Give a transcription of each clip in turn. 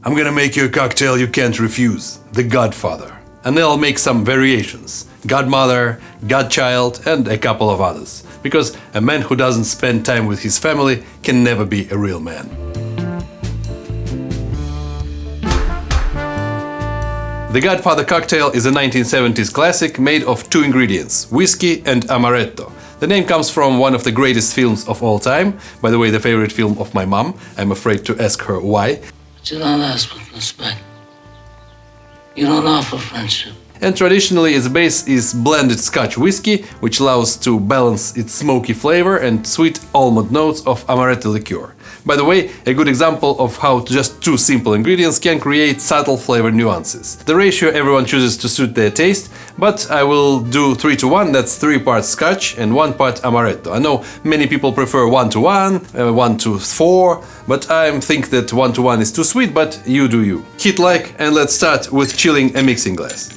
I'm gonna make you a cocktail you can't refuse, the Godfather. And then I'll make some variations, Godmother, Godchild and a couple of others. Because a man who doesn't spend time with his family can never be a real man. The Godfather cocktail is a 1970s classic made of 2 ingredients, whiskey and Amaretto. The name comes from one of the greatest films of all time, by the way, the favorite film of my mom. I'm afraid to ask her why. But you don't ask with respect. You don't offer friendship. And traditionally its base is blended Scotch whiskey, which allows to balance its smoky flavor and sweet almond notes of Amaretto liqueur. By the way, a good example of how just 2 simple ingredients can create subtle flavor nuances. The ratio everyone chooses to suit their taste, but I will do 3:1, that's 3 parts Scotch and 1 part Amaretto. I know many people prefer 1:1, 1:4, but I think that 1:1 is too sweet, but you do you. Hit like and let's start with chilling a mixing glass.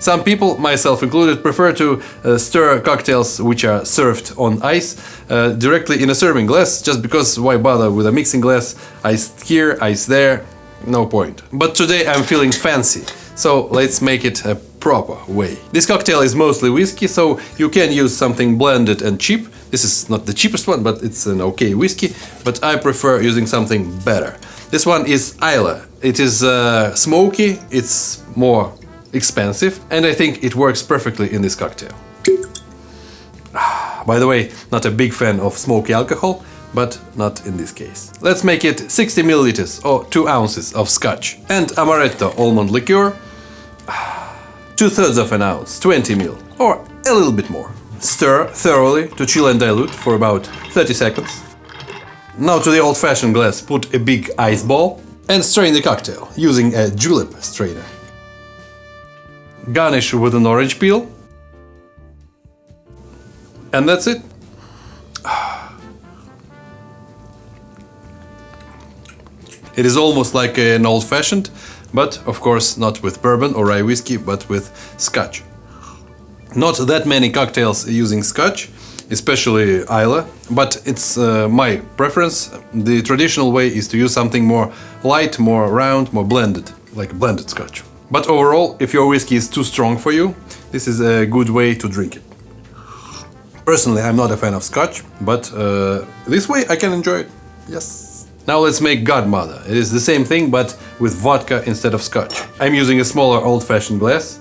Some people, myself included, prefer to stir cocktails which are served on ice directly in a serving glass, just because why bother with a mixing glass? Ice here, ice there, no point. But today I'm feeling fancy, so let's make it a proper way. This cocktail is mostly whiskey, so you can use something blended and cheap. This is not the cheapest one, but it's an okay whiskey, but I prefer using something better. This one is Islay. It is smoky, it's more expensive, and I think it works perfectly in this cocktail. By the way, not a big fan of smoky alcohol, but not in this case. Let's make it 60 milliliters or 2 ounces of Scotch and Amaretto almond liqueur, 2/3 of an ounce, 20 ml, or a little bit more. Stir thoroughly to chill and dilute for about 30 seconds. Now to the old-fashioned glass put a big ice ball and strain the cocktail using a julep strainer. Garnish with an orange peel. And that's it. It is almost like an old-fashioned, but of course not with bourbon or rye whiskey, but with Scotch. Not that many cocktails using Scotch, especially Islay, but it's my preference. The traditional way is to use something more light, more round, more blended, like blended Scotch. But overall, if your whiskey is too strong for you, this is a good way to drink it. Personally, I'm not a fan of Scotch, but this way I can enjoy it. Yes. Now let's make Godmother. It is the same thing, but with vodka instead of Scotch. I'm using a smaller old-fashioned glass,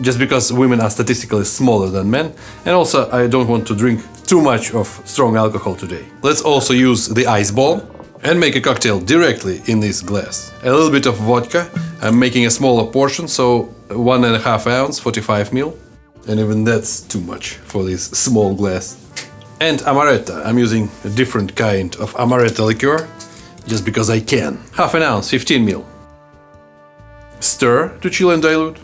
just because women are statistically smaller than men, and also I don't want to drink too much of strong alcohol today. Let's also use the ice ball and make a cocktail directly in this glass. A little bit of vodka. I'm making a smaller portion, so 1.5 ounce, 45 ml. And even that's too much for this small glass. And Amaretto. I'm using a different kind of Amaretto liqueur, just because I can. 1/2 ounce, 15 ml. Stir to chill and dilute.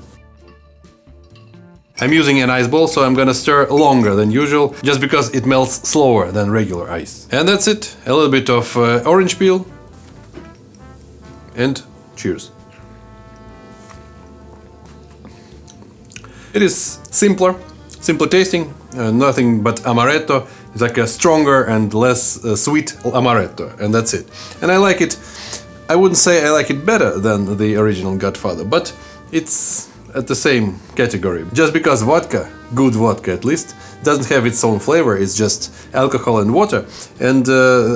I'm using an ice ball, so I'm gonna stir longer than usual, just because it melts slower than regular ice. And that's it. A little bit of orange peel. And cheers. It is simpler tasting, nothing but Amaretto. It's like a stronger and less sweet Amaretto, and that's it. And I like it. I wouldn't say I like it better than the original Godfather, but it's at the same category. Just because vodka, good vodka at least, doesn't have its own flavor, it's just alcohol and water, and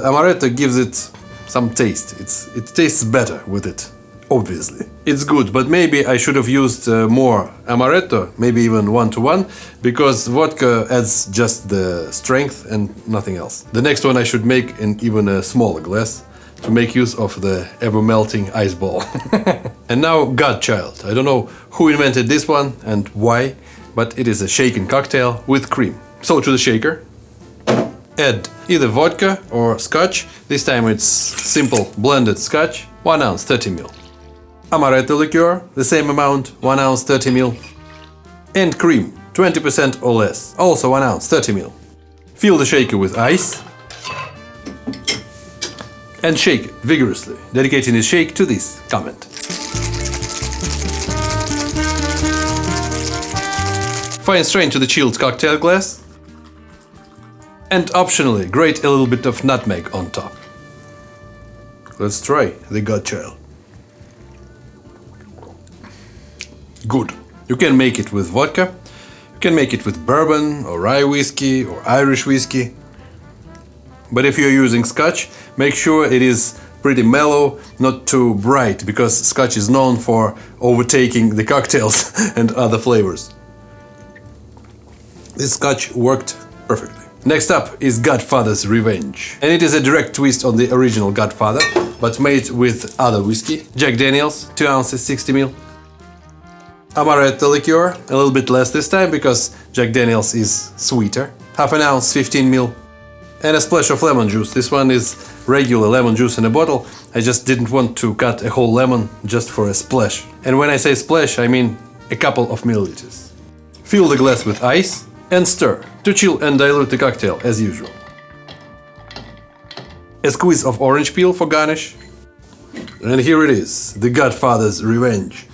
Amaretto gives it some taste. It tastes better with it, obviously. It's good, but maybe I should have used more Amaretto, maybe even 1:1, because vodka adds just the strength and nothing else. The next one I should make in even a smaller glass, to make use of the ever-melting ice ball. And now Godchild. I don't know who invented this one and why, but it is a shaken cocktail with cream. So to the shaker, add either vodka or Scotch. This time it's simple blended Scotch, 1 ounce, 30 ml. Amaretto liqueur, the same amount, 1 ounce, 30 ml. And cream, 20% or less, also 1 ounce, 30 ml. Fill the shaker with ice and shake it vigorously, dedicating the shake to this comment. Fine strain to the chilled cocktail glass, and optionally grate a little bit of nutmeg on top. let's try the Godchild. Good. You can make it with vodka, you can make it with bourbon or rye whiskey or Irish whiskey. But if you're using Scotch, make sure it is pretty mellow, not too bright, because Scotch is known for overtaking the cocktails and other flavors. This Scotch worked perfectly. Next up is Godfather's Revenge. And it is a direct twist on the original Godfather, but made with other whiskey. Jack Daniels, 2 ounces, 60 ml. Amaretto liqueur, a little bit less this time, because Jack Daniels is sweeter. Half an ounce, 15 ml. And a splash of lemon juice. This one is regular lemon juice in a bottle. I just didn't want to cut a whole lemon just for a splash. And when I say splash, I mean a couple of milliliters. Fill the glass with ice and stir to chill and dilute the cocktail as usual. A squeeze of orange peel for garnish. And here it is, the Godfather's Revenge.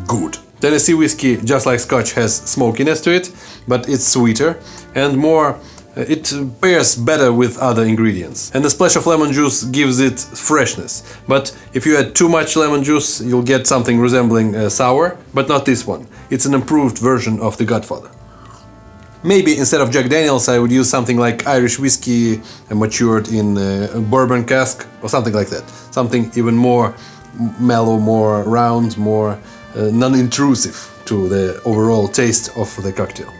Good. Tennessee whiskey, just like Scotch, has smokiness to it, but it's sweeter and more. It pairs better with other ingredients. And the splash of lemon juice gives it freshness. But if you add too much lemon juice, you'll get something resembling sour, but not this one. It's an improved version of the Godfather. Maybe instead of Jack Daniels, I would use something like Irish whiskey matured in a bourbon cask or something like that. Something even more mellow, more round, more non-intrusive to the overall taste of the cocktail.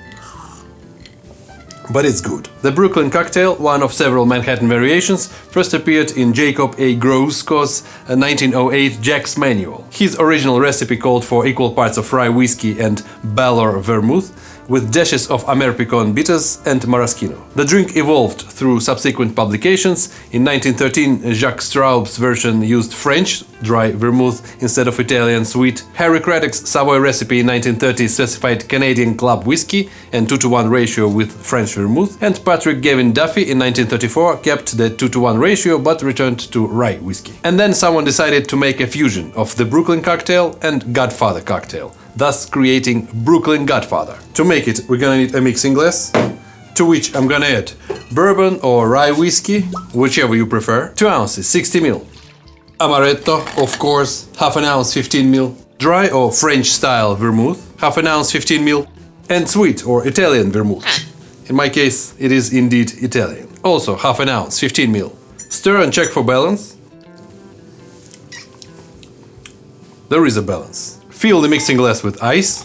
But it's good. The Brooklyn cocktail, one of several Manhattan variations, first appeared in Jacob A. Grosco's 1908 Jack's Manual. His original recipe called for equal parts of rye whiskey and Ballor vermouth, with dashes of Amerpicon bitters and maraschino. The drink evolved through subsequent publications. In 1913, Jacques Straub's version used French dry vermouth instead of Italian sweet. Harry Craddock's Savoy recipe in 1930 specified Canadian club whiskey and 2-to-1 ratio with French vermouth. And Patrick Gavin Duffy in 1934 kept the 2-to-1 ratio but returned to rye whiskey. And then someone decided to make a fusion of the Brooklyn cocktail and Godfather cocktail, thus creating Brooklyn Godfather. To make it, we're gonna need a mixing glass, to which I'm gonna add bourbon or rye whiskey, whichever you prefer, 2 ounces, 60 ml. Amaretto, of course, half an ounce, 15 ml. Dry or French style vermouth, half an ounce, 15 ml. And sweet or Italian vermouth. In my case, it is indeed Italian. Also half an ounce, 15 ml. Stir and check for balance. There is a balance. Fill the mixing glass with ice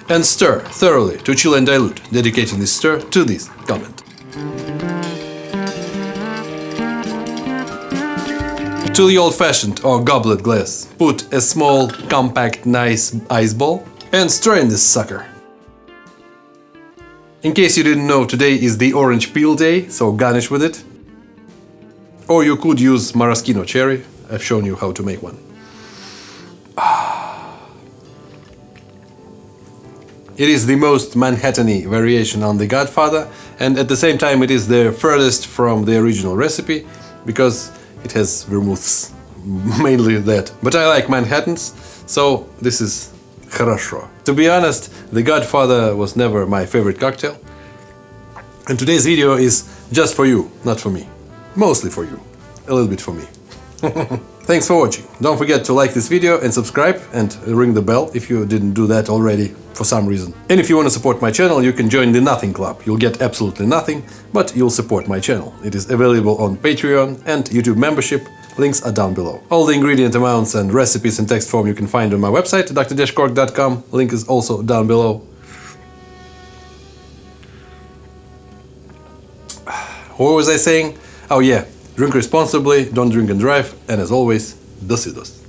and stir thoroughly to chill and dilute, dedicating this stir to this comment. To the old-fashioned or goblet glass, put a small, compact, nice ice ball and strain this sucker. In case you didn't know, today is the orange peel day, so garnish with it. Or you could use maraschino cherry. I've shown you how to make one. It is the most Manhattan-y variation on the Godfather, and at the same time it is the furthest from the original recipe, because it has vermouths, mainly that. But I like Manhattans, so this is хорошо. To be honest, the Godfather was never my favorite cocktail. And today's video is just for you, not for me. Mostly for you. A little bit for me. Thanks for watching. Don't forget to like this video and subscribe and ring the bell if you didn't do that already for some reason. And if you want to support my channel, you can join the Nothing Club. You'll get absolutely nothing, but you'll support my channel. It is available on Patreon and YouTube membership. Links are down below. All the ingredient amounts and recipes in text form you can find on my website, thedrcork.com. Link is also down below. What was I saying? Oh yeah, drink responsibly, don't drink and drive, and as always, до свидос.